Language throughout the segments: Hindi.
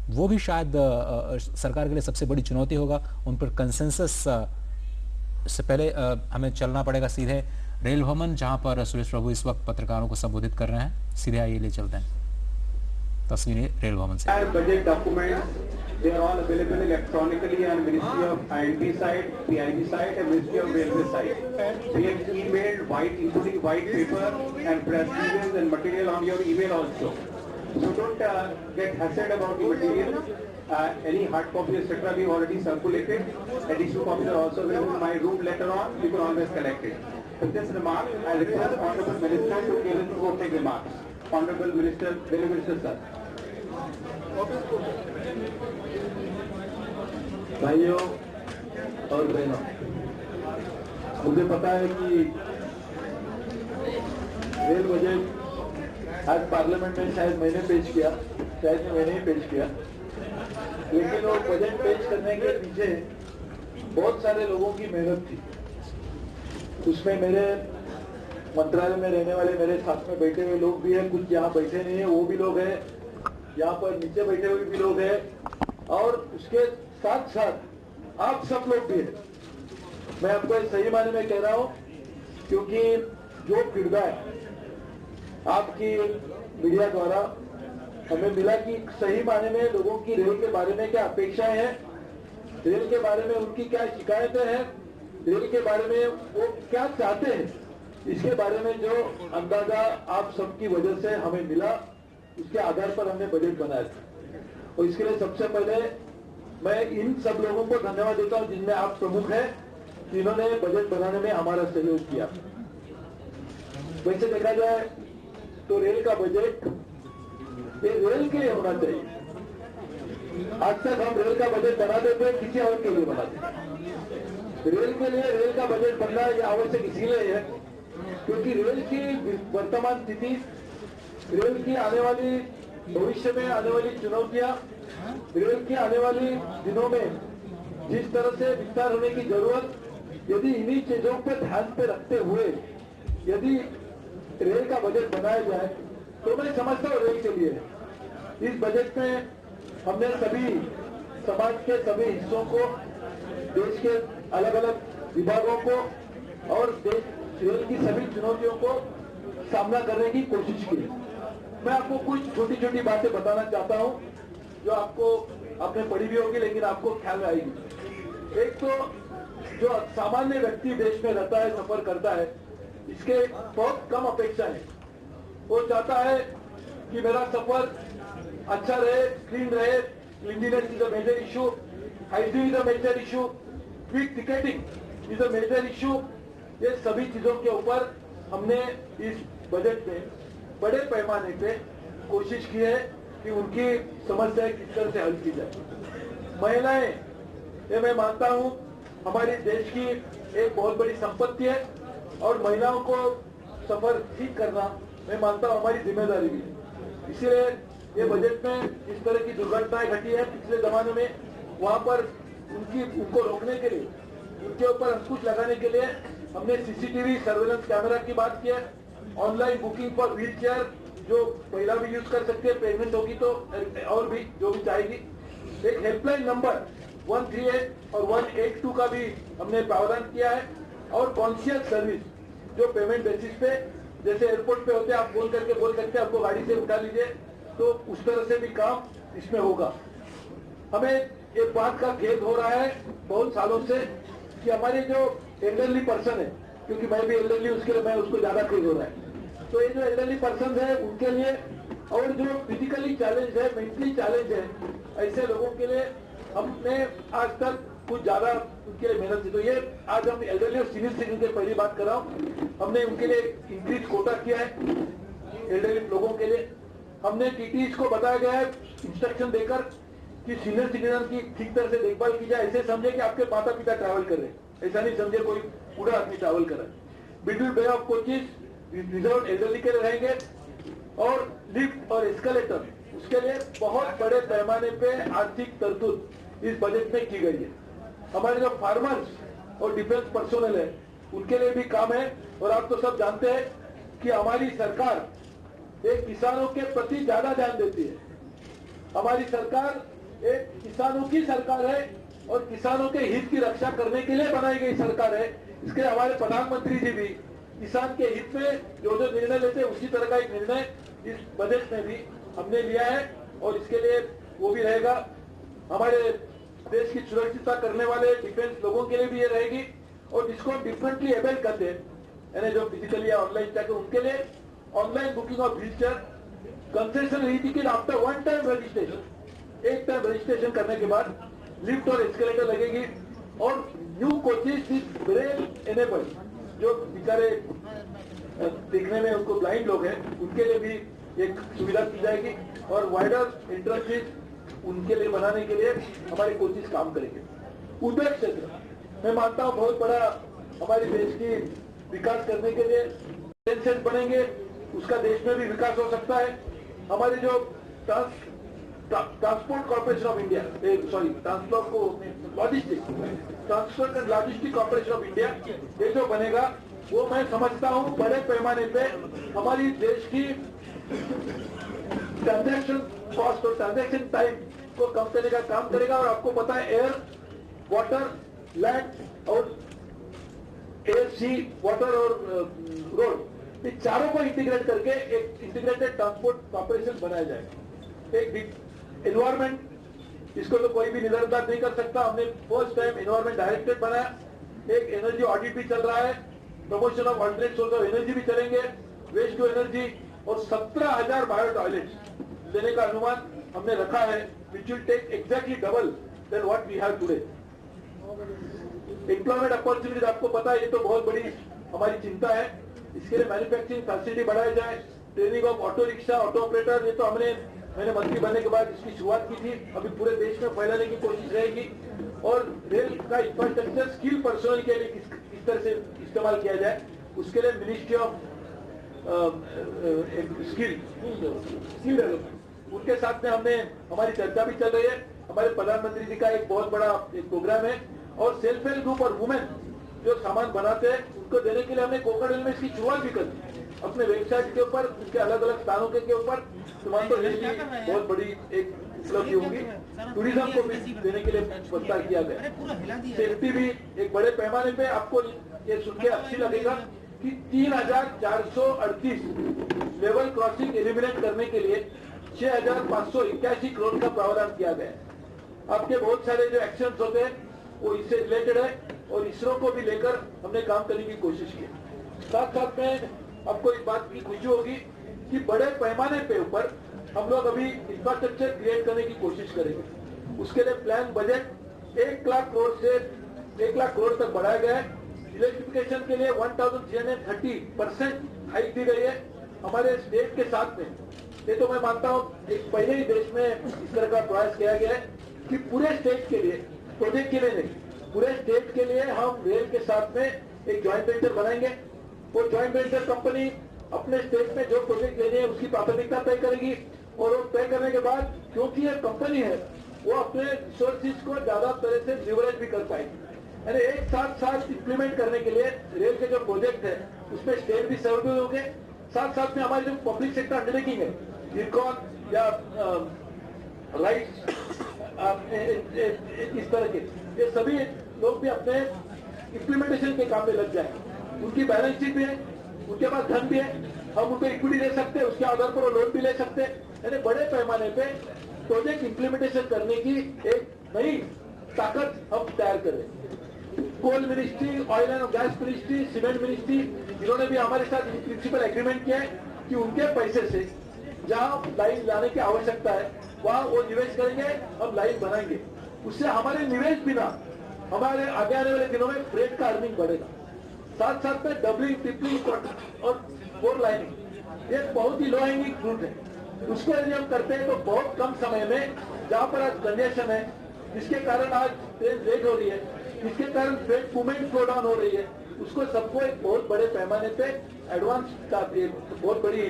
वो भी शायद सरकार के लिए सबसे बड़ी चुनौती होगा। उन पर कंसेंसस से पहले हमें चलना पड़ेगा सीधे रेल भवन, जहां पर सुरेश प्रभु इस वक्त पत्रकारों को संबोधित कर रहे हैं। सीधे आइए ले चलते हैं तस्वीरें रेल भवन से। Budget documents, they are all available electronically on Ministry of IND site, PIB site, and Ministry of Railway site. We have emailed including white paper and press releases and material on your email also. So don't get hassled about the material. Any hard copy, etc. we already circulated. Additional copies are also available in my room later on. You can always collect it. With this remark, I request Honorable Minister to give his opening remarks. Honorable Minister, Railway Minister sir. भाइयों और बहनों, मुझे पता है कि रेल बजट आज पार्लियामेंट में शायद मैंने पेश किया, शायद मैंने ही पेश किया, लेकिन वो बजट पेश करने के पीछे बहुत सारे लोगों की मेहनत थी। उसमें मेरे मंत्रालय में रहने वाले मेरे साथ में बैठे हुए लोग भी हैं, कुछ यहाँ बैठे नहीं है वो भी लोग हैं, यहाँ पर नीचे बैठे हुए भी लोग हैं, और उसके साथ साथ आप सब लोग भी हैं। मैं आपको सही मायने में कह रहा हूँ, क्योंकि जो फीडबैक आपकी मीडिया द्वारा हमें मिला कि सही मायने में लोगों की रेल के बारे में क्या अपेक्षाएं हैं, रेल के बारे में उनकी क्या शिकायतें हैं, रेल के बारे में वो क्या चाहते हैं, इसके बारे में जो अंदाजा आप सबकी वजह से हमें मिला, उसके आधार पर हमने बजट बनाया था। और इसके लिए सबसे पहले मैं इन सब लोगों को धन्यवाद देता हूं, जिनमें आप प्रमुख हैं, जिन्होंने बजट बनाने में हमारा सहयोग किया। वैसे देखा जाए तो रेल का बजट ये रेल के लिए होना चाहिए। आज तक हम रेल का बजट बनाते थे किसी और के लिए बनाते। रेल के लिए रेल का बजट बनना ये आवश्यक इसीलिए है क्योंकि रेल की वर्तमान स्थिति, रेल की आने वाली भविष्य में आने वाली चुनौतियां, रेल की आने वाली दिनों में जिस तरह से विस्तार होने की जरूरत, यदि इन्हीं चीजों पर ध्यान पे रखते हुए यदि रेल का बजट बनाया जाए तो मैं समझता हूँ रेल के लिए इस बजट में हमने सभी समाज के सभी हिस्सों को, देश के अलग अलग विभागों को और रेल की सभी चुनौतियों को सामना करने की कोशिश की है। मैं आपको कुछ छोटी छोटी बातें बताना चाहता हूं जो आपको आपने पढ़ी भी होगी लेकिन आपको ख्याल में आएगी। एक तो जो सामान्य व्यक्ति देश में रहता है, सफर करता है, इसके बहुत कम अपेक्षा है। वो चाहता है कि मेरा सफर अच्छा रहे, क्लीन रहे, cleanliness is a major issue, hygiene is a major issue, quick ticketing is a major issue. ये सभी चीजों के ऊपर हमने इस बजट में बड़े पैमाने पे कोशिश की है कि उनकी समस्याएं किस तरह से हल की जाए। महिलाएं, ये मैं मानता हूं हमारे देश की एक बहुत बड़ी संपत्ति है और महिलाओं को सफर ठीक करना मैं मानता हूं हमारी जिम्मेदारी भी है। इसीलिए ये बजट में इस तरह की दुर्घटनाएं घटी है पिछले जमाने में, वहां पर उनको रोकने के लिए, उनके ऊपर अंकुश लगाने के लिए हमने सीसीटीवी सर्वेलेंस कैमरा की बात की है, online booking for wheel chair जो महिला भी यूज कर सकते हैं, प्रेगनेंट होगी तो और भी जो भी चाहेगी। एक हेल्पलाइन नंबर 138 और 182 का भी हमने प्रावधान किया है और कॉन्शियस सर्विस जो पेमेंट बेसिस पे, जैसे एयरपोर्ट पे होते हैं, आप फोन करके बोल सकते हैं आपको गाड़ी से उठा लीजिए, तो उस तरह से भी काम इसमें होगा। हमें एक बात का खेद हो रहा है बहुत सालों से कि हमारे जो एल्डरली पर्सन है, क्योंकि मैं भी एल्डरली, उसके लिए मैं उसको ज्यादा खेद हो रहा है, तो ये जो एल्डरली पर्सन है उनके लिए और जो फिजिकली चैलेंज है, मेंटली चैलेंज है, ऐसे लोगों के लिए हमने आज तक कुछ ज्यादा उनके लिए मेहनत की। तो ये आज हम एल्डरली और सीनियर सिटीजन की पहली बात कर रहा हूँ, हमने उनके लिए इंक्रीज कोटा किया है। एल्डरली लोगों के लिए हमने टीटीज को बताया गया है इंस्ट्रक्शन देकर कि सीनियर सिटीजन की ठीक तरह से देखभाल की जाए। ऐसे समझे कि आपके माता पिता ट्रैवल कर रहे हैं, ऐसा नहीं समझे कोई बूढ़ा आदमी ट्रैवल कर रहा है। Between bay of coaches reserve elderly के लिए रहेंगे और लिफ्ट और एस्केलेटर, उसके लिए बहुत बड़े पैमाने पे आर्थिक तरतूद इस बजट में की गई है। हमारे जो फार्मर्स और डिफेंस पर्सोनल है उनके लिए भी काम है। और आप तो सब जानते हैं कि हमारी सरकार एक किसानों के प्रति ज्यादा ध्यान देती है। हमारी सरकार एक किसानों की सरकार है और किसानों के हित की रक्षा करने के लिए बनाई गई सरकार है। इसके हमारे प्रधानमंत्री जी भी किसान के हित में जो जो निर्णय लेते हैं उसी तरह का एक निर्णय इस बजट में भी हमने लिया है और इसके लिए वो भी रहेगा। हमारे देश की सुरक्षितता करने वाले डिफेंस लोगों के लिए भी ये रहेगी और जिसको हम डिफरेंटली एबल करते हैं, यानी जो फिजिकली या ऑनलाइन चाहते हैं उनके लिए online booking of wheelchair concession रही थी कि आफ्टर वन टाइम रजिस्ट्रेशन, एक टाइम रजिस्ट्रेशन करने के बाद लिफ्ट और एस्केलेटर लगेगी और new coaches with brain enable, जो बेचारे देखने में उनको ब्लाइंड लोग हैं उनके लिए भी एक सुविधा की जाएगी और वाइडर एंट्रेंसेस उनके लिए बनाने के लिए हमारे कोचेस काम करेंगे। उद्योग क्षेत्र मैं मानता हूँ बहुत बड़ा हमारे देश की विकास करने के लिए सेंसेस बनेंगे, उसका देश में भी विकास हो सकता है। हमारे जो transport corporation of India, transport and logistic corporation of India, ये जो बनेगा वो मैं समझता हूँ बड़े पैमाने पे हमारी देश की ट्रांजैक्शन कॉस्ट और ट्रांजैक्शन टाइम को कम करने का काम करेगा। और आपको पता है एयर, वाटर, लैंड और एयर, सी, वाटर और रोड, ये चारों को इंटीग्रेट करके एक इंटीग्रेटेड ट्रांसपोर्ट कॉर्पोरेशन बनाया जाएगा। एक एनवायरमेंट, इसको तो कोई भी निरंतर नहीं कर सकता, हमने फर्स्ट टाइम एनवायरमेंट डायरेक्टरेट बनाया। एक एनर्जी ऑडिट भी चल रहा है, promotion of alternate source of energy भी चलेंगे, वेस्ट टू एनर्जी और 17,000 बायो टॉयलेट्स देने का अनुमान हमने रखा है, which will take exactly double than what we have today. Employment opportunities आपको पता है, ये तो बहुत बड़ी हमारी चिंता है। इसके लिए मैन्युफैक्चरिंग फैसिलिटी बढ़ाई जाए, training of auto rickshaw, auto operator, ये तो मैंने मंत्री बनने के बाद इसकी शुरुआत की थी, अभी पूरे देश में फैलाने की कोशिश रहेगी। और रेल का इंफ्रास्ट्रक्चर स्किल पर्सनल के लिए किस तरह से इस्तेमाल किया जाए, उसके लिए मिनिस्ट्री ऑफ स्किल डेवलपमेंट, उनके साथ में हमारी चर्चा भी चल रही है। हमारे प्रधानमंत्री जी का एक बहुत बड़ा एक प्रोग्राम है और सेल्फ हेल्प ग्रुप और वुमेन जो सामान बनाते हैं उनको देने के लिए हमने कोकड़ेल में इसकी शुरुआत भी कर दी अपने वेबसाइट के ऊपर, उसके अलग अलग स्थानों के ऊपर। तुम्हारा तो बहुत बड़ी एक उपलब्धि होगी। टूरिज्म को भी देने के लिए प्रस्ताव किया गया। सेफ्टी भी एक बड़े पैमाने पे, आपको ये सुन के अच्छी लगेगा कि 3,438 लेवल क्रॉसिंग एलिमिनेट करने के लिए 6,581 करोड़ का प्रावधान किया गया है। आपके बहुत सारे जो एक्शंस होते हैं वो इससे रिलेटेड है और इसरो को भी लेकर हमने काम करने की कोशिश की। साथ साथ में आपको इस बात की खुशी होगी कि बड़े पैमाने पे ऊपर हम लोग अभी इंफ्रास्ट्रक्चर क्रिएट करने की कोशिश करेंगे। उसके लिए प्लान बजट 1 लाख करोड़ से 1 लाख करोड़ तक बढ़ाया गया है। इलेक्ट्रिफिकेशन के लिए 1330% हाइक दी गई है हमारे स्टेट के साथ में। ये तो मैं मानता हूँ एक पहले ही देश में इस तरह का प्रयास किया गया है कि पूरे स्टेट के लिए, प्रोजेक्ट के लिए नहीं, पूरे स्टेट के लिए हम रेल के साथ में एक ज्वाइंट वेंचर बनाएंगे। वो ज्वाइंट वेंचर कंपनी अपने स्टेट में जो प्रोजेक्ट लेने हैं उसकी प्राथमिकता तय करेगी और वो तय करने के बाद क्योंकि ये कंपनी है वो अपने रिसोर्सेज को ज्यादा तरह से लिवरेज भी कर पाएगी। यानी एक साथ इंप्लीमेंट करने के लिए रेल के जो प्रोजेक्ट है उसमें स्टेट भी सहयोगी होंगे। साथ में हमारी जो पब्लिक सेक्टर अंडरटेकिंग है, इरकॉन या राइट, इस तरह के ये सभी लोग भी अपने इम्प्लीमेंटेशन के काम में लग जाए। उनकी बैलेंस शीट भी है, उनके पास धन भी है, हम उनको इक्विटी दे सकते हैं, उसके आधार पर वो लोन भी ले सकते हैं। यानी बड़े पैमाने पे प्रोजेक्ट इम्प्लीमेंटेशन करने की एक नई ताकत हम तैयार कर रहे हैं। Coal ministry, oil and gas ministry, cement ministry, इन्होंने भी हमारे साथ प्रिंसिपल एग्रीमेंट किया है कि उनके पैसे से जहां लाइन लाने की आवश्यकता है वहां वो निवेश करेंगे, हम लाइन बनाएंगे। उससे हमारे निवेश बिना हमारे आगे आने वाले दिनों में फ्रेट का अर्निंग बढ़ेगा। साथ में डबलिंग, ट्रिपलिंग और 4 लाइनिंग, ये बहुत ही लो हैंगिंग फ्रूट है। उसको यदि हम करते हैं तो बहुत कम समय में, जहां पर आज कंजेशन है, जिसके कारण आज ट्रेन लेट हो रही है, जिसके कारण फ्रेट मूवमेंट स्लो डाउन हो रही है, उसको सबको एक बहुत बड़े पैमाने पे एडवांस का बहुत बड़ी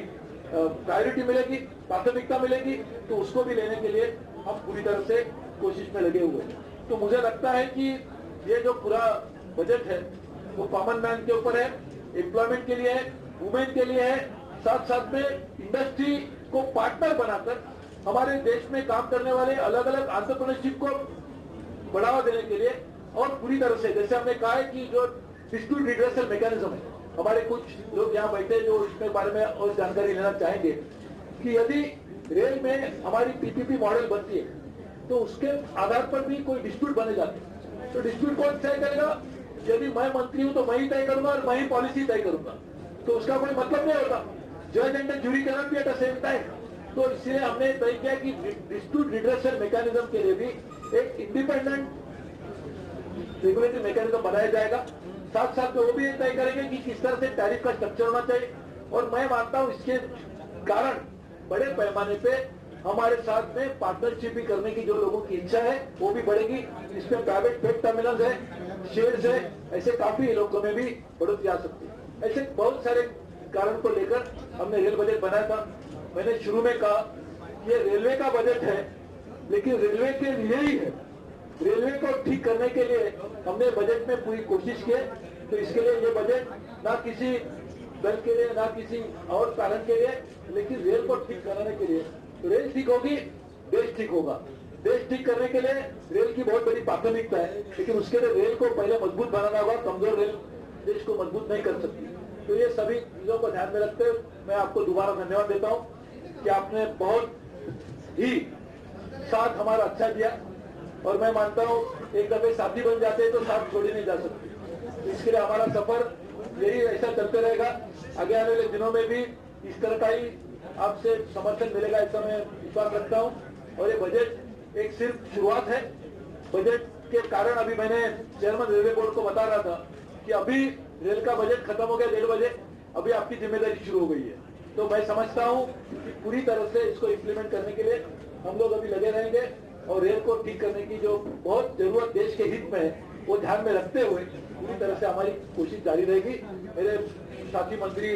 प्रायोरिटी मिलेगी, प्राथमिकता मिलेगी, तो उसको भी लेने के लिए हम पूरी तरह से कोशिश में लगे हुए हैं। तो मुझे लगता है कि ये जो पूरा बजट है वो कॉमन मैन के ऊपर है, एम्प्लॉयमेंट के लिए है, वुमेन के लिए है, साथ में इंडस्ट्री को पार्टनर बनाकर हमारे देश में काम करने वाले अलग अलग एंटरप्रेन्योरशिप को बढ़ावा देने के लिए और पूरी तरह से जैसे हमने कहा है कि जो डिस्प्यूट रिड्रेसल मैकेनिज्म है, हमारे कुछ लोग यहाँ बैठे जो इसके बारे में और जानकारी लेना चाहेंगे कि यदि रेल में हमारी पीपीपी मॉडल बनती है तो उसके आधार पर भी कोई डिस्प्यूट बने जाते हैं, तो डिस्प्यूट कौन तय करेगा? यदि मैं मंत्री हूं तो मैं ही तय करूंगा और मैं ही पॉलिसी तय करूंगा, तो उसका कोई मतलब नहीं होता। जज and jury cannot be at the same time. तो इसलिए हमने तय किया कि डिस्प्यूट रिड्रेसल मैकेनिज्म के लिए भी एक इंडिपेंडेंट रेगुलेटरी मैकेनिज्म बनाया जाएगा। साथ साथ में वो भी तय करेंगे कि किस तरह से टैरिफ का स्ट्रक्चर होना चाहिए, और मैं मानता हूं इसके कारण बड़े पैमाने पे हमारे साथ में पार्टनरशिप भी करने की जो लोगों की इच्छा है वो भी बढ़ेगी। इसमें प्राइवेट फ्रेट टर्मिनल है, शेड्स है, ऐसे काफी इलाकों में भी बढ़ोतरी आ सकती है। ऐसे बहुत सारे कारण को लेकर हमने रेल बजट बनाया था। मैंने शुरू में कहा कि ये रेलवे का बजट है, लेकिन रेलवे के लिए ही है। रेलवे को ठीक करने के लिए हमने बजट में पूरी कोशिश की है। तो इसके लिए ये बजट ना किसी दल के लिए ना किसी और कारण के लिए, लेकिन रेल को ठीक कराने के लिए। तो रेल ठीक होगी, देश ठीक होगा। देश ठीक करने के लिए रेल की बहुत बड़ी प्राथमिकता है, लेकिन उसके लिए रेल को पहले मजबूत बनाना होगा। कमजोर रेल देश को मजबूत नहीं कर सकती। तो ये सभी चीजों को ध्यान में रखते हुए मैं आपको दोबारा धन्यवाद देता हूँ कि आपने बहुत ही साथ हमारा अच्छा दिया, और मैं मानता हूँ एक दफे साथी बन जाते हैं तो साथ छोड़ी नहीं जा सकती। इसके लिए हमारा सफर यही ऐसा चलते रहेगा। आगे आने वाले दिनों में भी इस तरह का ही आपसे समर्थन मिलेगा, ऐसा मैं विश्वास रखता हूँ। और ये बजट एक सिर्फ शुरुआत है। बजट के कारण अभी मैंने चेयरमैन रेलवे बोर्ड को बता रहा था कि अभी रेल का बजट खत्म हो गया 1:30 बजे, अभी आपकी जिम्मेदारी शुरू हो गई है। तो मैं समझता हूँ कि पूरी तरह से इसको इम्प्लीमेंट करने के लिए हम लोग अभी लगे रहेंगे, और रेल को ठीक करने की जो बहुत जरूरत देश के हित में है वो ध्यान में रखते हुए पूरी तरह से हमारी कोशिश जारी रहेगी। मेरे साथी मंत्री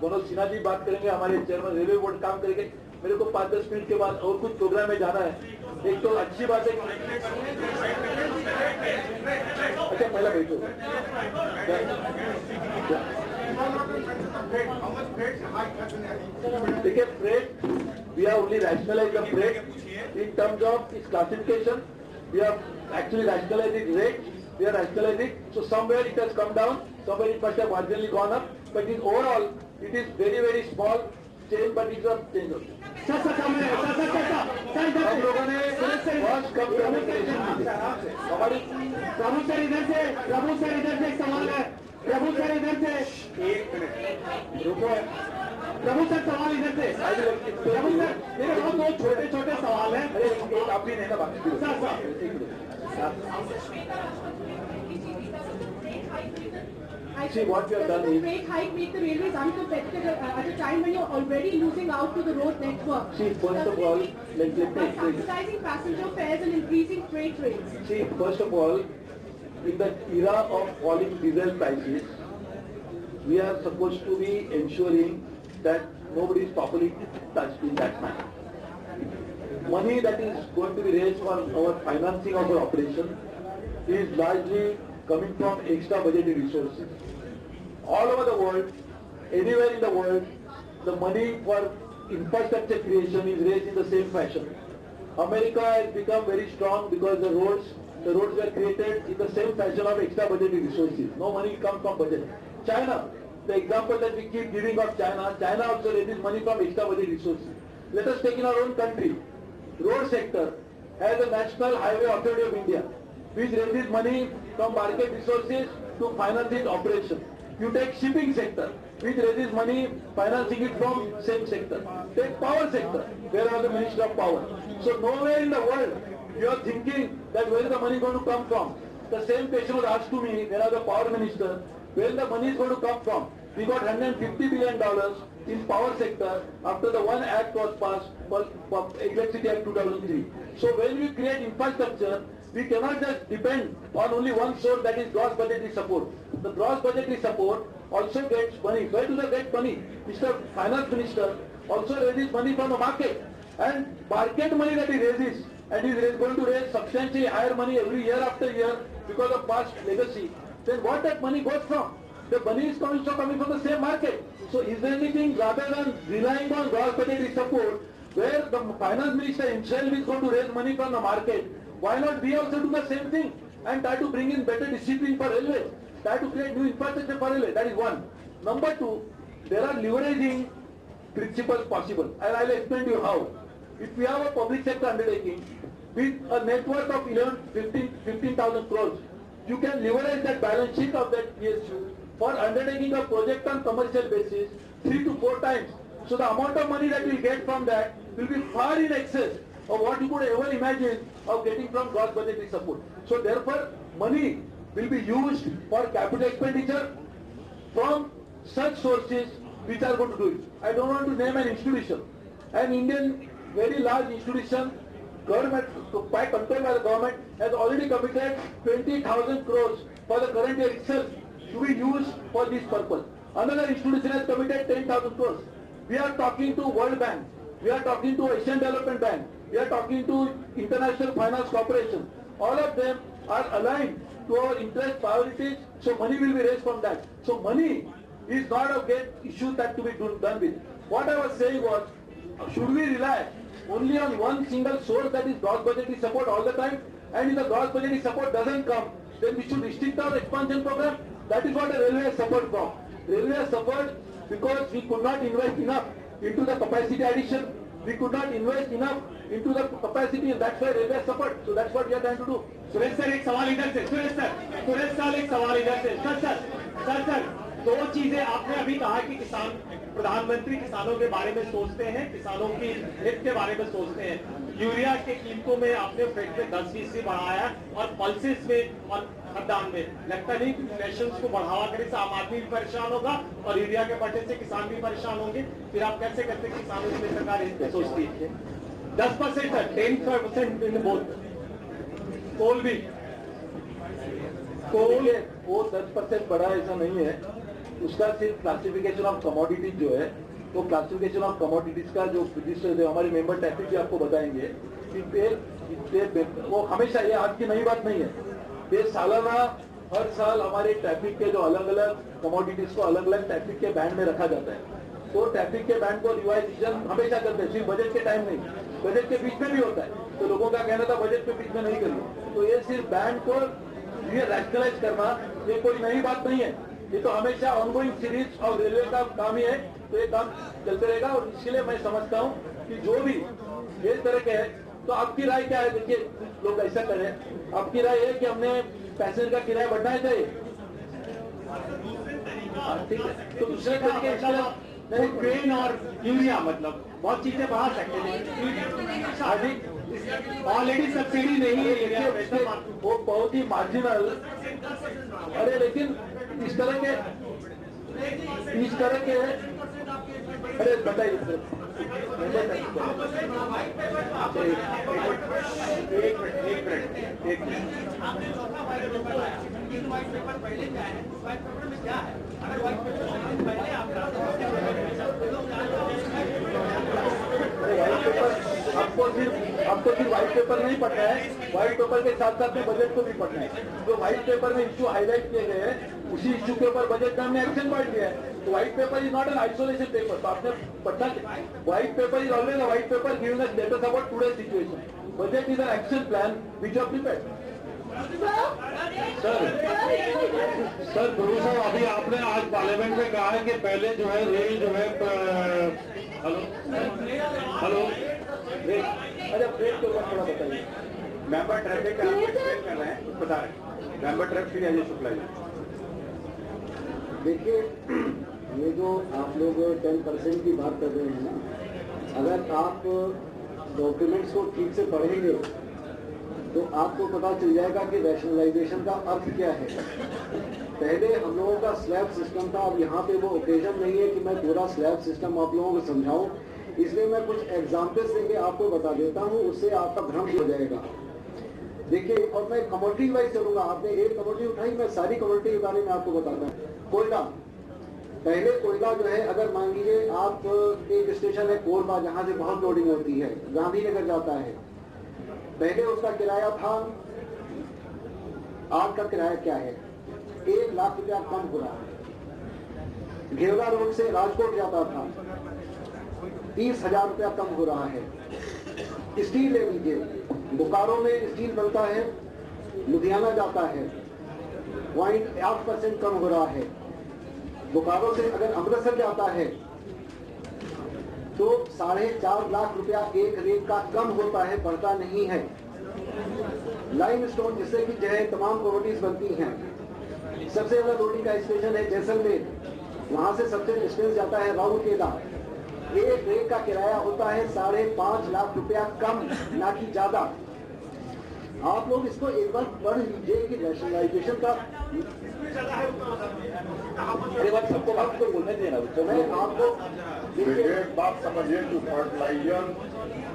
मनोज सिन्हा जी बात करेंगे, हमारे चेयरमैन रेलवे बोर्ड काम करेंगे। मेरे को 5-10 मिनट के बाद और कुछ प्रोग्राम में जाना है। एक तो अच्छी बात है, अच्छा पहला बैठो। देखिए freight, we are only rationalise the freight in terms of its classification. We have actually rationalized its rate, we are rationalizing it. So somewhere it has come down, somewhere it must have marginally gone up, but in overall it is very very small change, but it's a change. हम लोगों ने बहुत कम करने की कोशिश की है। हमारी प्रभु सर इधर से एक सवाल है। प्रभु सर इधर से एक मिनट रुको। प्रभु सर सवाल इधर से। प्रभु सर मेरे बहुत दो छोटे छोटे सवाल हैं। अरे एक आप भी नहीं ना बात कीजिए। See what you have done Does is, the rate hike make the railways uncompetitive at a time when you're already losing out to the road network? see first of all, let me By explain. subsidizing passenger fares and increasing freight rates. See, first of all, in the era of falling diesel prices, we are supposed to be ensuring that nobody is properly touched in that manner. Money that is going to be raised for our financing of our operation is largely coming from extra budgetary resources. All over the world, anywhere in the world, the money for infrastructure creation is raised in the same fashion. America has become very strong because the roads were created in the same fashion of extra budgetary resources. No money comes from budget. China, the example that we keep giving of China also raises money from extra budgetary resources. Let us take in our own country. Road sector has a National Highway Authority of India, which raises money from market resources to finance its operation. You take shipping sector, which raises money financing it from same sector. Take power sector, where are the Minister of Power? So nowhere in the world you are thinking that where is the money going to come from. The same question was asked to me when I was the power minister, where the money is going to come from. We got $150 billion in power sector after the one act was passed, Electricity Act 2003. So when we create infrastructure, we cannot just depend on only one source, that is gross budgetary support. The gross budgetary support also gets money. Where do they get money? Mr. Finance Minister also raises money from the market. And market money that he raises, and he is going to raise substantially higher money every year after year because of past legacy, then what that money goes from? The money is also coming from the same market. So is there anything rather than relying on gross budgetary support, where the finance minister himself is going to raise money from the market. Why not we also do the same thing and try to bring in better discipline for railways, try to create new infrastructure for railway. That is one. Number two, there are leveraging principles possible, and I will explain to you how. If we have a public sector undertaking with a net worth of 15,000 crores, you can leverage that balance sheet of that PSU for undertaking a project on commercial basis 3 to 4 times. So the amount of money that you will get from that will be far in excess of what you could ever imagine of getting from gross budgetary support. So therefore, money will be used for capital expenditure from such sources which are going to do it. I don't want to name an institution. An Indian very large institution, government, by control by the government, has already committed 20,000 crores for the current year itself to be used for this purpose. Another institution has committed 10,000 crores. We are talking to World Bank, we are talking to Asian Development Bank, we are talking to International Finance Corporation. All of them are aligned to our interest priorities, so money will be raised from that. So money is not a great issue that to be done with. What I was saying was, should we rely only on one single source, that is gross budgetary support all the time, and if the gross budgetary support doesn't come, then we should restrict our expansion program? That is what the railway has suffered from. Railway has suffered because we could not invest enough into the capacity addition, we could not invest enough into the capacity, and that's why railway has suffered. So that's what we are trying to do. Suresh sir एक सवाल इधर से, सुरेश सर एक सवाल इधर से। सर दो चीजें आपने अभी कहा कि किसान, प्रधानमंत्री किसानों के बारे में सोचते हैं, किसानों की हित के बारे में सोचते हैं। यूरिया के कीमतों में आपने फेड में 10% बढ़ाया और पल्सेस में और खाद्यान्न में लगता नहीं कि फैशंस को बढ़ावा करने से आम आदमी भी परेशान होगा और यूरिया के बढ़ने से किसान भी परेशान होंगे। फिर आप कैसे करते हैं किसानों की सरकार हित में सोचती है? 10% है, 10% इन बोथ कोल भी कोल वो 10% बढ़ा ऐसा नहीं है, उसका सिर्फ क्लासिफिकेशन ऑफ कमोडिटीज जो है, तो क्लासिफिकेशन ऑफ कमोडिटीज का जो रजिस्टर हमारे मेंबर टैक्स भी आपको बताएंगे कि वो हमेशा, ये आज की नई बात नहीं है, ये सालाना हर साल हमारे ट्रैफिक के जो अलग अलग कमोडिटीज को अलग अलग ट्रैफिक के बैंड में रखा जाता है। तो ट्रैफिक के बैंड को रिवाइजेशन हमेशा करते हैं, सिर्फ बजट के टाइम नहीं, बजट के बीच में भी होता है। तो लोगों का कहना था बजट के बीच में नहीं करिए, तो ये सिर्फ बैंड को ये रैशनलाइज करना ये कोई नई बात नहीं है, ये तो हमेशा ऑनगोइंग सीरीज और रेलवे का काम ही है, तो ये काम चलते रहेगा। और इसलिए मैं समझता हूँ कि जो भी इस तरह के है, तो आपकी राय क्या है? देखिए लोग ऐसा करें, आपकी राय है कि हमने पैसेंजर का किराया बढ़ाना चाहिए, ठीक है, तो दूसरे तरीके ग्रेन और यूरिया मतलब बहुत चीजें बढ़ा सकते हैं, ऑलरेडी सब्सिडी नहीं है, वो बहुत ही मार्जिनल। अरे लेकिन इस तरह के अरे बताइए सर, एक मिनट आपको सिर्फ व्हाइट पेपर नहीं पढ़ना है, व्हाइट पेपर के साथ साथ में बजट को भी पढ़ना है। जो व्हाइट पेपर में इश्यू हाईलाइट किए गए हैं, उसी इश्यू के ऊपर बजट में हमने एक्शन पॉइंट दिया है। तो white paper is not an isolation paper, तो आपने पढ़ना, white paper is always a white paper giving us status about today situation. Budget is an action plan which you have prepared. Sir गुरु साहब, अभी आपने आज पार्लियामेंट में कहा है कि पहले जो है रेल जो है हेलो अच्छा ब्रेक के ऊपर थोड़ा बताइए। मेंबर ट्रैफिक का एक्सप्लेन कर रहे हैं, बता रहे हैं मेंबर ट्रैफिक अजय शुक्ला जी। देखिए, ये जो आप लोग 10% की बात कर रहे हैं ना, अगर आप डॉक्यूमेंट्स को ठीक से पढ़ेंगे तो आपको पता चल जाएगा कि रैशनलाइजेशन का अर्थ क्या है। पहले हम लोगों का स्लैब सिस्टम था, अब यहाँ पे वो ओकेजन नहीं है कि मैं पूरा स्लैब सिस्टम आप लोगों को समझाऊं, इसलिए मैं कुछ एग्जाम्पल्स देके आपको बता देता हूँ, उससे आपका भ्रम हो जाएगा। देखिए, और मैं कमोडिटी वाइज चलूंगा, आपने एक कमोडिटी उठाई, मैं सारी कमोडिटी के बारे में आपको बताता हूँ। कोयला, पहले कोयला जो है, अगर मान लीजिए आप एक स्टेशन है कोरबा, जहाँ से बहुत लोडिंग होती है, गांधीनगर जाता है, पहले उसका किराया था, आज का किराया क्या है? 1 लाख रुपया कम हो रहा है। घेवड़ा रोड से राजकोट जाता था, 30,000 रुपया कम हो रहा है। स्टील ले लीजिए, बोकारो में स्टील बनता है, लुधियाना जाता है, 0.8% कम हो रहा है। बोकारो से अगर अमृतसर जाता है तो 4.5 लाख रुपया एक रेट का कम होता है, बढ़ता नहीं है। लाइम स्टोन जिससे कि जो है तमाम कमोडिटीज बनती हैं, सबसे ज्यादा लोडिंग का स्टेशन है जैसलमेर, वहां से सबसे डिस्टेंस जाता है राउरकेला। एक रेट का किराया होता है 5.5 लाख रुपया कम, ना कि ज्यादा। आप लोग इसको एक बार पढ़ लीजिए कि रैशनलाइजेशन का सबको बात को बोलने देना। तो मैं आपको एक बात समझिए कि फर्टिलाइजर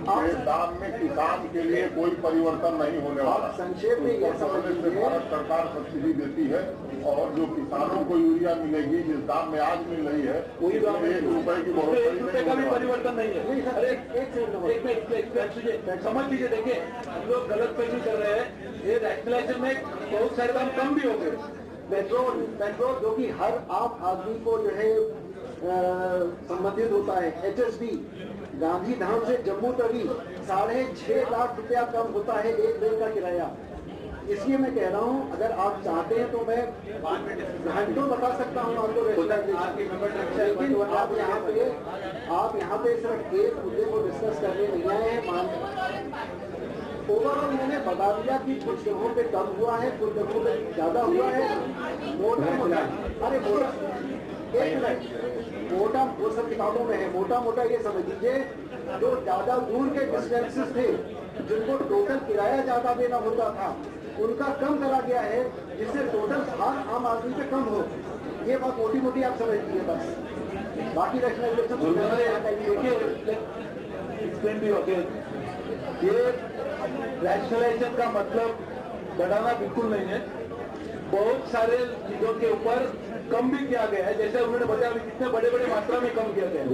के दाम में किसान के लिए कोई परिवर्तन नहीं होने वाला। संक्षेप में यह समझ लीजिए, भारत सरकार सब्सिडी देती है और जो किसानों को यूरिया मिलेगी जिस दाम में आज मिल रही है वही दाम उसमें 1 रुपए की ₹1 का भी बढ़ोतरी परिवर्तन नहीं है। अरे एक समझ लीजिए, देखिए हम लोग गलत फहमी कर रहे हैं। ये रैशनलाइजेशन में बहुत सारे दाम कम भी हो गए। पेट्रोल जो कि हर आम आदमी को जो है संबंधित होता है, HSD गांधीधाम से जम्मू तवी 6.5 लाख रुपया कम होता है एक दिन का किराया। इसलिए मैं कह रहा हूं, अगर आप चाहते हैं तो मैं घंटों बता सकता हूं आपको, लेकिन आप यहाँ पे सिर्फ एक मुद्दे को डिस्कस करने नहीं आए हैं। ओवरऑल मैंने बता दिया कि कुछ जगहों पे कम हुआ है, कुछ जगहों पे ज्यादा हुआ है। मोटा अरे मोटा एक मिनट, मोटा वो सब किताबों में है। मोटा मोटा ये समझ लीजिए, जो ज्यादा दूर के डिस्टेंसेस थे, जिनको टोटल किराया ज्यादा देना होता था, उनका कम करा गया है, जिससे टोटल हर आम आदमी पे कम हो। ये बात मोटी मोटी आप समझ लीजिए बस। बाकी रैशनलाइजेशन ये रैशनलाइजेशन का मतलब बढ़ाना बिल्कुल नहीं है। बहुत सारे चीजों के ऊपर कम भी किया गया है, जैसे उन्होंने बताया कितने बड़े बड़े मात्रा में कम किया गया है।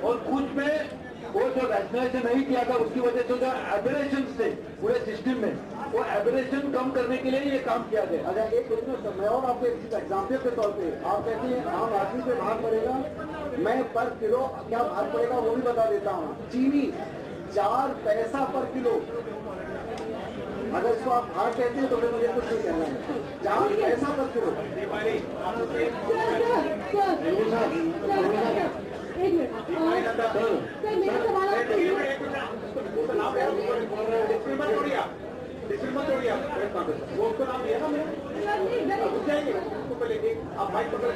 और कुछ में वो जो रैशनलाइजेशन नहीं किया था उसकी वजह से जो एबरेशन थे पूरे सिस्टम में, वो एबरेशन कम करने के लिए ये काम किया गया। अच्छा एक मैं और आपको एक एग्जाम्पल के तौर पे, आप कहते हैं आम आदमी पे भार पड़ेगा, मैं पर किलो क्या भार पड़ेगा वो भी बता देता हूँ। चीनी 4 पैसा पर किलो, अगर इसको आप भार कहते हैं तो फिर मुझे कुछ नहीं कहना है। 4 पैसा पर किलो। एक मिनट सर, मेरा सवाल वो तो नाम लिया ना मैंने, रुक जाएंगे उसको पहले आप बाइक पकड़।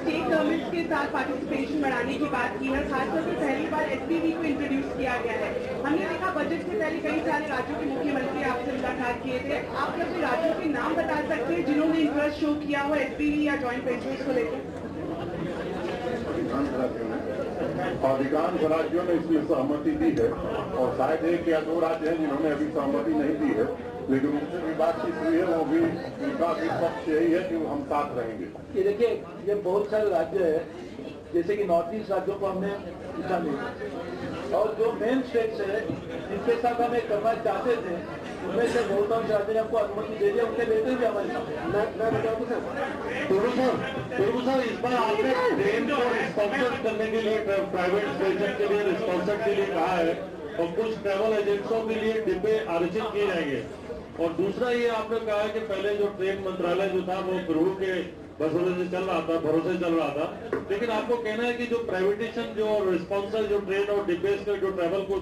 स्टेट गवर्नमेंट के साथ पार्टिसिपेशन बढ़ाने की बात की है, खासतौर से पहली बार SPV को इंट्रोड्यूस किया गया है। हमने देखा बजट से पहले कई सारे राज्यों के मुख्यमंत्री आपसे मुलाकात किए थे। आप अपने राज्यों के नाम बता सकते हैं जिन्होंने इंटरेस्ट शो किया हो SPV या जॉइंट वेंचर्स को लेकर? अधिकांश राज्यों ने इसमें सहमति दी है और शायद 1 या 2 राज्य हैं जिन्होंने अभी सहमति नहीं दी है, लेकिन उनसे भी बातचीत हुई है। वो भी उनका भी पक्ष यही है कि हम साथ रहेंगे। ये देखिए, ये बहुत सारे राज्य है, जैसे कि नॉर्थ ईस्ट राज्यों को हमने पूछा नहीं, और जो मेन स्टेट्स है जिनके साथ हम करना चाहते थे उनमें से बहुतांश राज्य ने हमको अनुमति दे दिया, उनके लेते भी हमारे साथ। मैं बताऊँ सर, इस बार आपने ट्रेन को स्पॉन्सर करने के लिए प्राइवेट स्टेशन के लिए स्पॉन्सर के लिए कहा है और कुछ ट्रैवल एजेंसियों के लिए डिब्बे आरक्षित किए जाएंगे। और दूसरा ये आपने कहा है कि पहले जो ट्रेन मंत्रालय जो था वो प्रभु के भरोसे से चल रहा था, लेकिन आपको कहना है कि जो प्राइवेटेशन जो स्पॉन्सर जो ट्रेन और डिब्बे के जो ट्रैवल को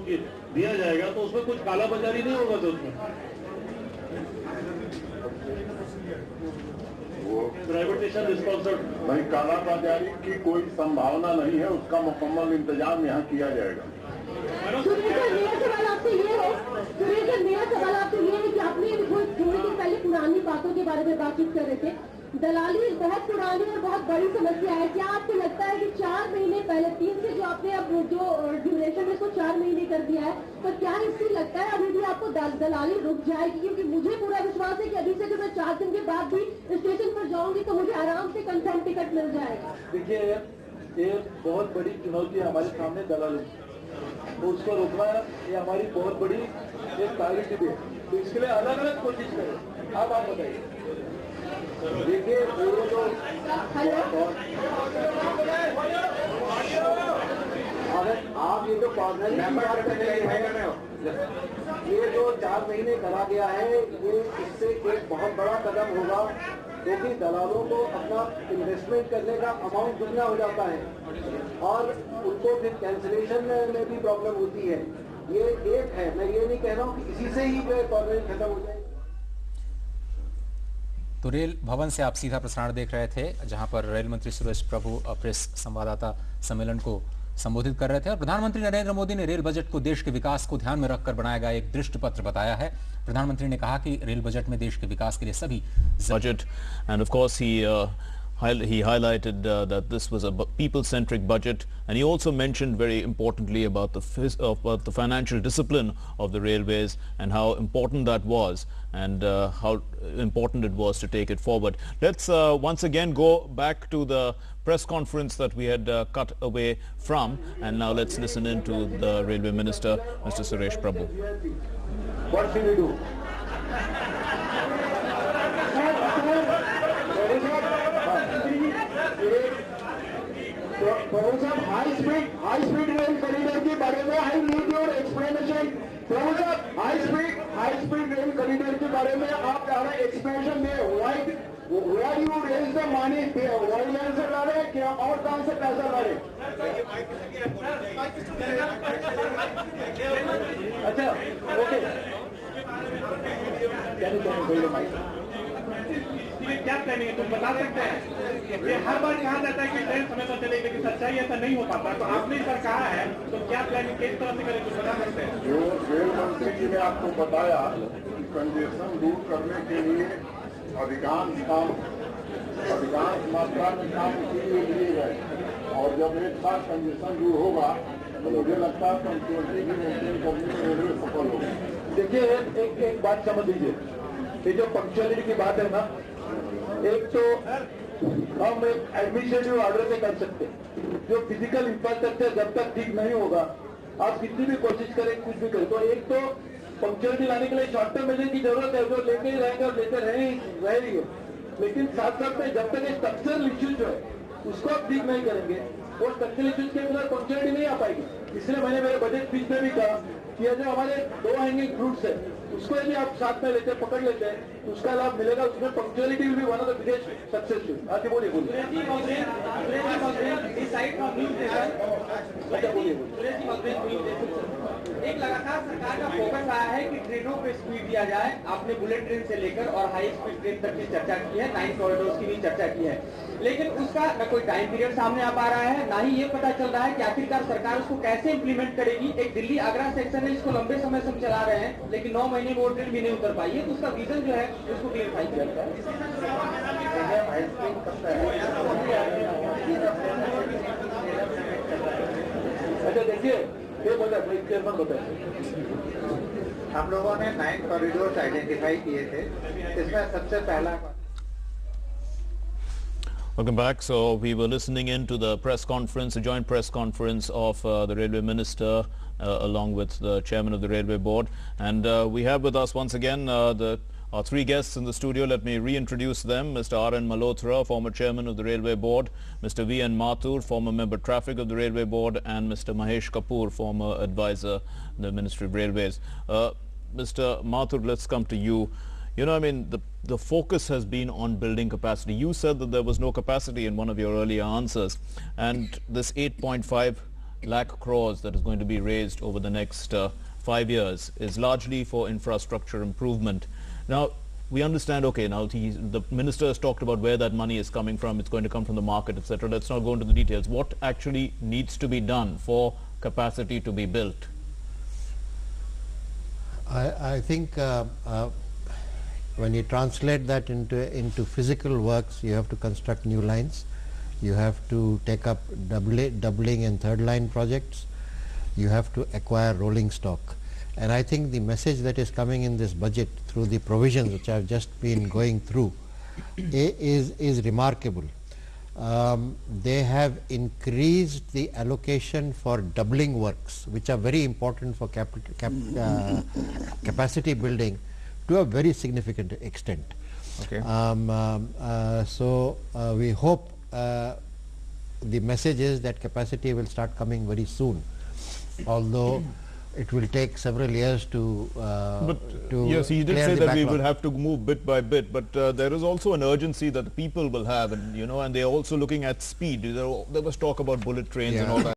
दिया जाएगा तो उसमें कुछ काला बाजारी नहीं होगा? तो उसमें वो प्राइवेटेशन स्पॉन्सर नहीं, काला बाजारी की कोई संभावना नहीं है, उसका मुकम्मल इंतजाम यहाँ किया जाएगा। मेरा सवाल आपसे ये है कि आपने थोड़ी देर पहले पुरानी बातों के बारे में बातचीत कर रहे थे। दलाली बहुत पुरानी और बहुत बड़ी समस्या है। क्या आपको लगता है कि 4 महीने पहले 3 से जो आपने अब जो ड्यूरेशन है उसको 4 महीने कर दिया है, तो क्या इससे लगता है अभी भी आपको दलाली रुक जाएगी? क्योंकि मुझे पूरा विश्वास है कि अभी से मैं 4 दिन के बाद भी स्टेशन पर जाऊंगी तो मुझे आराम से कंफर्म टिकट मिल जाएगा। देखिए, ये बहुत बड़ी चुनौती है हमारे सामने दलाली, तो उसको रोकना ये हमारी बहुत बड़ी एक प्रायोरिटी भी है। तो इसके लिए अलग अलग कोशिश करें। अब आप बताइए। देखिए ये जो अगर आप ये जो कॉर्नर की बात कर रहे हो, ये जो 4 महीने करा गया है, ये इससे एक बहुत बड़ा कदम होगा, क्योंकि दलालों को अपना इन्वेस्टमेंट करने का अमाउंट दुगना हो जाता है और उनको फिर कैंसिलेशन में भी प्रॉब्लम होती है। ये एक है, मैं ये नहीं कह रहा हूँ कि इसी से ही कॉर्नर खत्म हो जाए। तो रेल भवन से आप सीधा प्रसारण देख रहे थे, जहां पर रेल मंत्री सुरेश प्रभु प्रेस संवाददाता सम्मेलन को संबोधित कर रहे थे। और प्रधानमंत्री नरेंद्र मोदी ने रेल बजट को देश के विकास को ध्यान में रखकर बनाया गया एक दृष्टि पत्र बताया है। प्रधानमंत्री ने कहा कि रेल बजट में देश के विकास के लिए सभी budget, and of course he highlighted that this was a people-centric budget, and he also mentioned very importantly about the financial discipline of the railways and how important that was, and how important it was to take it forward. Let's once again go back to the press conference that we had cut away from, and now let's listen in to the Railway Minister, Mr. Suresh Prabhu. What should we do? प्रभु साहब, हाई स्पीड रेल कॉरिडोर के बारे में आई नीड योर एक्सप्लेनेशन। प्रभु साहब, हाई स्पीड रेल कॉरिडोर के बारे में आप ज़्यादा एक्सप्लेनेशन दें। Where you raise the money, oil से ला रहे हैं क्या और कहाँ से पैसा ला रहे हैं? अच्छा, ओके। क्या प्लानिंग है, तुम बता सकते हैं? ये हर बार कहा जाता है कि ट्रेन समय पर चलेगी, लेकिन सच्चाई ऐसा नहीं हो पाता। तो आपने इस बार कहा है, तो क्या प्लानिंग किस तरह से करें, तुम बता सकते हैं? जो रेल मंत्री जी ने आपको बताया, कंजेशन दूर करने के लिए अधिकांश मात्रा में काम इसीलिए लिए गए, और जब एक साथ कंजेशन दूर होगा तो मुझे लगता है पंक्चुअलिटी भी मेंटेन करने में रेलवे सफल होगी। देखिए एक बात समझ लीजिए, ये जो पंक्चुअलिटी की बात है ना, एक तो हम एक एडमिनिस्ट्रेटिव ऑर्डर से कर सकते हैं। जो फिजिकल इंफ्रास्ट्रक्चर जब तक ठीक नहीं होगा, आप कितनी भी कोशिश करें, कुछ भी करें, तो एक तो पंक्चुअलिटी लाने के लिए शॉर्ट टर्म मेजर की जरूरत है, जो लेके ही रहेंगे और लेते रहेंगे। लेकिन साथ साथ में जब तक ये स्ट्रक्चरल इश्यूज जो है उसको आप ठीक नहीं करेंगे, वो स्ट्रक्चरल इश्यूज के अंदर पंक्चुअलिटी नहीं आ पाएगी। इसलिए मैंने मेरे बजट स्पीच में भी कहा कि ये जो हमारे 2 हैंगिंग फ्रूट्स है, उसको यदि आप साथ में लेते पकड़ लेते हैं तो उसका लाभ मिलेगा। उसमें punctuality will be one of the biggest successful. आगे बोलिए। एक लगातार सरकार का फोकस आया है कि ट्रेनों पे स्पीड दिया जाए। आपने बुलेट ट्रेन से लेकर और हाई स्पीड ट्रेन तक की चर्चा की है, 9 कॉरिडोर्स की भी चर्चा की है, लेकिन उसका न कोई टाइम पीरियड सामने आ पा रहा है, ना ही ये पता चल रहा है कि आखिरकार सरकार उसको कैसे इंप्लीमेंट करेगी। एक दिल्ली आगरा सेक्शन है, इसको लंबे समय से हम चला रहे हैं, लेकिन 9 महीने में वो ट्रेन भी नहीं उतर पाई है। तो उसका विजन जो है उसको क्लियरफाई किया जाता है। अच्छा देखिए, ये बताए हम लोगों ने 9 कॉरिडोर्स आइडेंटिफाई किए थे, इसमें सबसे पहला। Welcome back. So we were listening in to the press conference, a joint press conference of the Railway Minister along with the Chairman of the Railway Board. And we have with us once again our 3 guests in the studio. Let me reintroduce them. Mr. R.N. Malhotra, former Chairman of the Railway Board, Mr. V.N. Mathur, former Member Traffic of the Railway Board, and Mr. Mahesh Kapoor, former Advisor in the Ministry of Railways. Mr. Mathur, let's come to you. You know, I mean, the focus has been on building capacity. You said that there was no capacity in one of your earlier answers, and this 8.5 lakh crores that is going to be raised over the next 5 years is largely for infrastructure improvement. Now, we understand, okay, now the minister has talked about where that money is coming from. It's going to come from the market, etc. Let's not go into the details. What actually needs to be done for capacity to be built? I think when you translate that into physical works, you have to construct new lines, you have to take up doubling and third line projects, you have to acquire rolling stock. And I think the message that is coming in this budget through the provisions which I have just been going through is remarkable. They have increased the allocation for doubling works, which are very important for capacity building, to a very significant extent. Okay. So we hope the message is that capacity will start coming very soon, although it will take several years to Yes, he did clear say the that we backlog. will have to move bit by bit, but there is also an urgency that the people will have, and and they're also looking at speed. There was talk about bullet trains and all that.